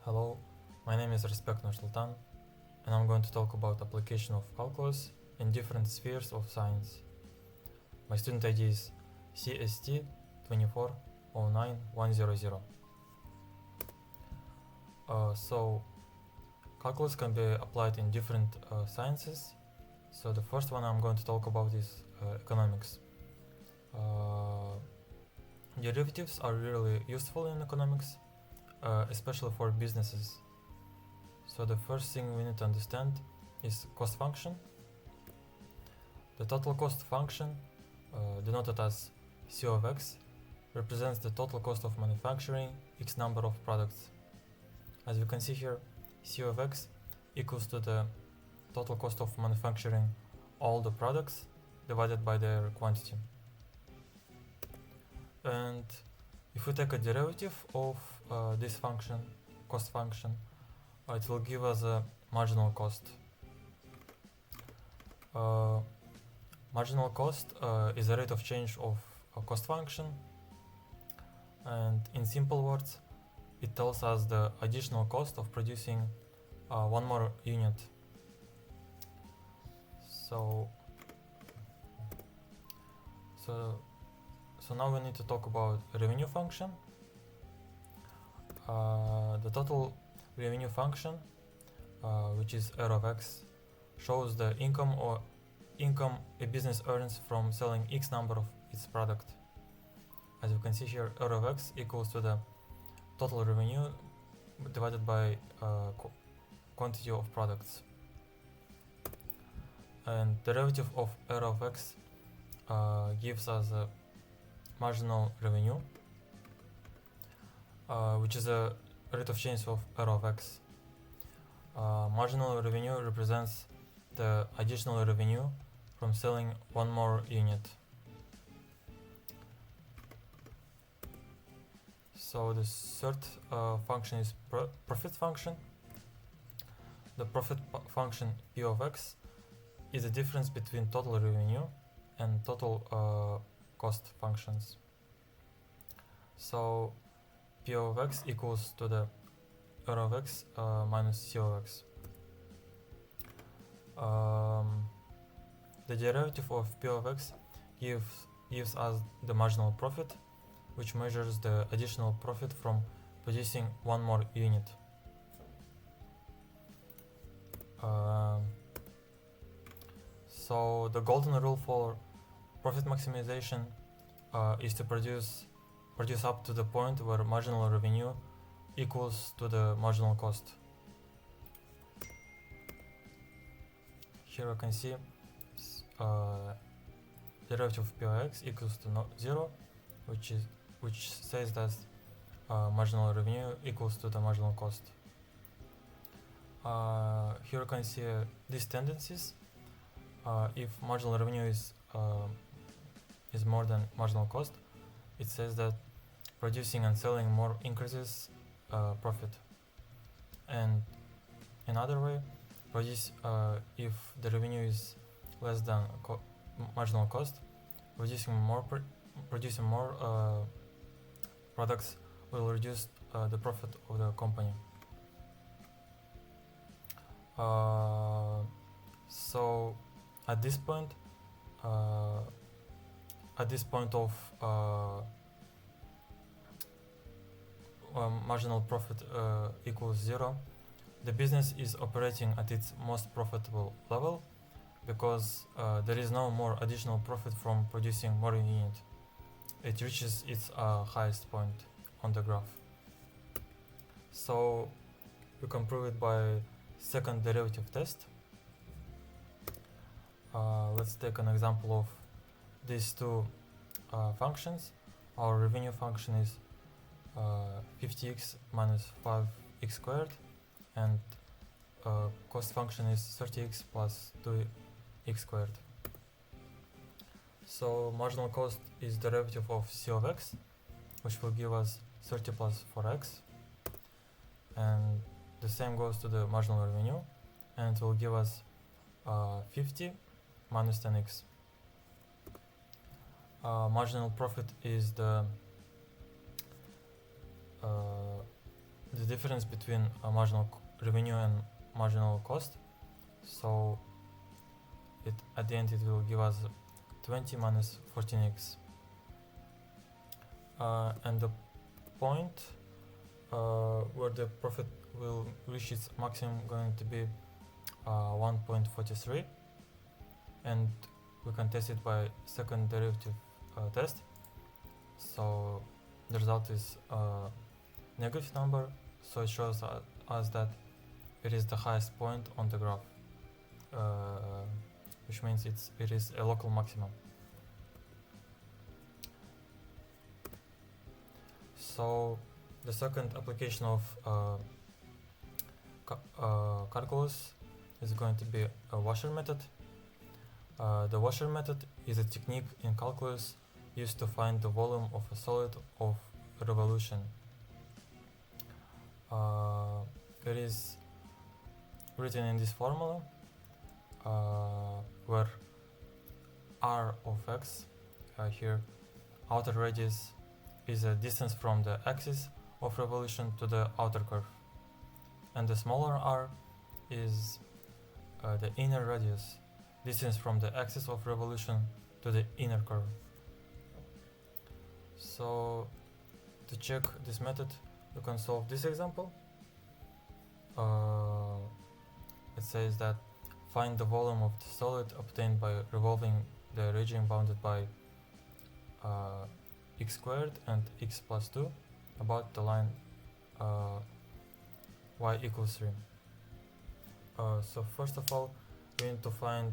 Hello, my name is Ryspek Nursultan, and I'm going to talk about application of calculus in different spheres of science. My student ID is CST 2409100. So calculus can be applied in different sciences. So the first one I'm going to talk about is economics. Derivatives are really useful in economics, especially for businesses. So the first thing we need to understand is cost function. The total cost function, denoted as C of x, represents the total cost of manufacturing x number of products. As you can see here, C of x equals to the total cost of manufacturing all the products divided by their quantity. And if we take a derivative of this function, cost function, it will give us a marginal cost. Marginal cost is the rate of change of a cost function, and in simple words, it tells us the additional cost of producing one more unit. So now we need to talk about revenue function. The total revenue function, which is R of x, shows the income a business earns from selling x number of its product. As you can see here, R of x equals to the total revenue divided by quantity of products. And derivative of R of x gives us a marginal revenue, which is a rate of change of R of x. Marginal revenue represents the additional revenue from selling one more unit. So the third function is profit function. The profit function P of x is the difference between total revenue and total cost functions. So P of x equals to the R of x minus C of x. The derivative of P of x gives us the marginal profit, which measures the additional profit from producing one more unit. So the golden rule for profit maximization is to produce up to the point where marginal revenue equals to the marginal cost. Here you can see derivative of P of x equals to 0, which says that marginal revenue equals to the marginal cost. Here you can see these tendencies. If marginal revenue is more than marginal cost, it says that producing and selling more increases profit. And another way, if the revenue is less than marginal cost, producing more products will reduce the profit of the company. So at this point of marginal profit equals 0, the business is operating at its most profitable level, because there is no more additional profit from producing more unit. It reaches its highest point on the graph. So we can prove it by second derivative test. Let's take an example of these two functions. Our revenue function is 50x minus 5x squared, and cost function is 30x plus 2x squared. So marginal cost is derivative of C of x, which will give us 30 plus 4x, and the same goes to the marginal revenue, and it will give us 50 minus 10x. Marginal profit is the difference between marginal revenue and marginal cost. So at the end it will give us 20 minus 14x. And the point where the profit will reach its maximum going to be 1.43, and we can test it by second derivative test. So the result is a negative number, so it shows us that it is the highest point on the graph, which means it is a local maximum. So the second application of calculus is going to be a washer method. The washer method is a technique in calculus used to find the volume of a solid of revolution. It is written in this formula where r of x, here outer radius, is a distance from the axis of revolution to the outer curve, and the smaller r is the inner radius, distance from the axis of revolution to the inner curve. So to check this method, you can solve this example. It says that find the volume of the solid obtained by revolving the region bounded by x squared and x plus 2 about the line y equals 3. So first of all, we need to find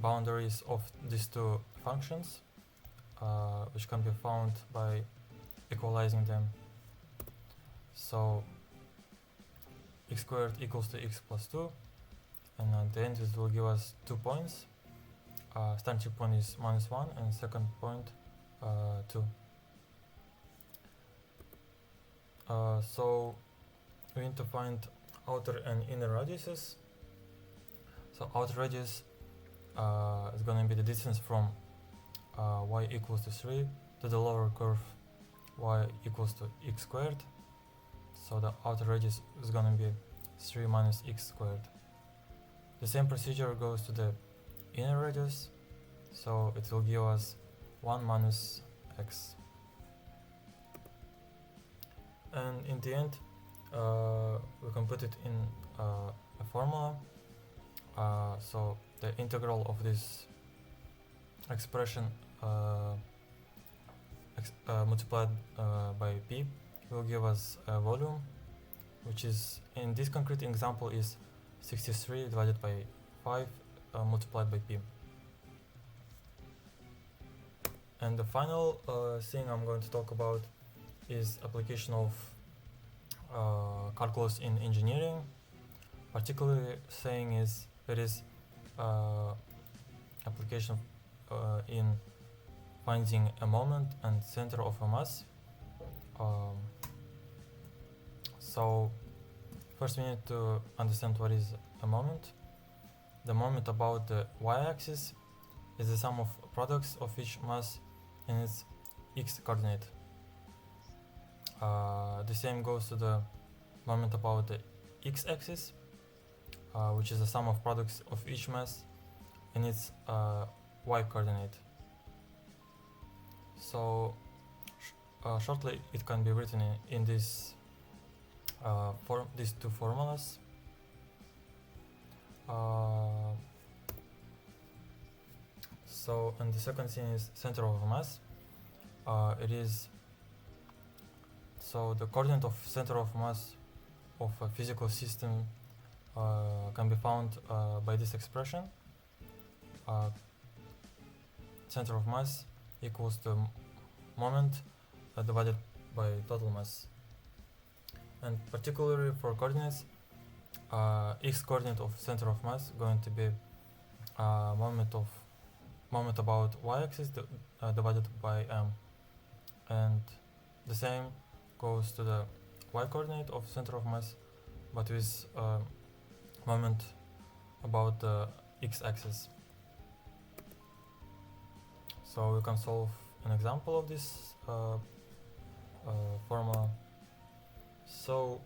boundaries of these two functions, which can be found by equalizing them. So x squared equals to x plus 2, and at the end it will give us 2 points. Starting point is -1 and second point 2. So we need to find outer and inner radiuses. So outer radius is going to be the distance from y equals to 3 to the lower curve y equals to x squared. So the outer radius is going to be 3 minus x squared. The same procedure goes to the inner radius, so it will give us 1 minus x. And in the end, we can put it in a formula. So the integral of this expression multiplied by p will give us a volume, which is, in this concrete example, is 63 divided by 5 multiplied by p. And the final thing I'm going to talk about is application of calculus in engineering. Particularly saying is it is application in finding a moment and center of a mass. So first we need to understand what is a moment. The moment about the y-axis is the sum of products of each mass in its x-coordinate. The same goes to the moment about the x-axis, which is the sum of products of each mass in its y-coordinate. So shortly it can be written in this these two formulas. So, and the second thing is center of mass. It is, so the coordinate of center of mass of a physical system can be found by this expression. Center of mass equals to moment divided by total mass. And particularly for coordinates, x coordinate of center of mass going to be moment about y-axis divided by m, and the same goes to the y-coordinate of center of mass, but with moment about the x-axis. So we can solve an example of this formula. So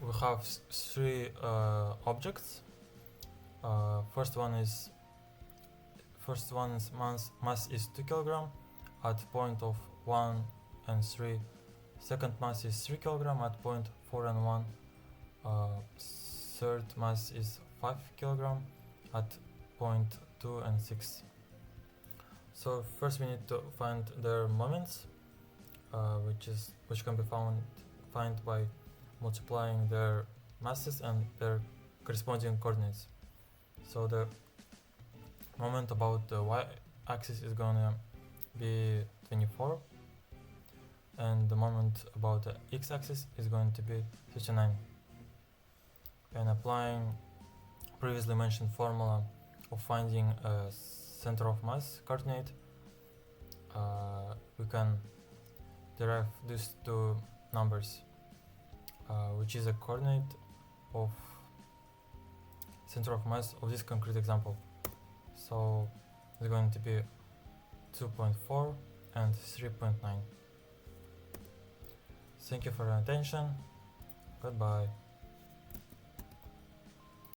we have three objects. First one's mass is 2 kg at point of 1 and 3. Second mass is 3 kg at point 4 and 1. Third mass is 5 kg at point 2 and 6. So first we need to find their moments, which can be found by multiplying their masses and their corresponding coordinates. So the moment about the y-axis is gonna be 24, and the moment about the x-axis is going to be 59. And applying previously mentioned formula of finding a center of mass coordinate, we can derive these two numbers, which is a coordinate of center of mass of this concrete example. So it's going to be 2.4 and 3.9. Thank you for your attention. Goodbye.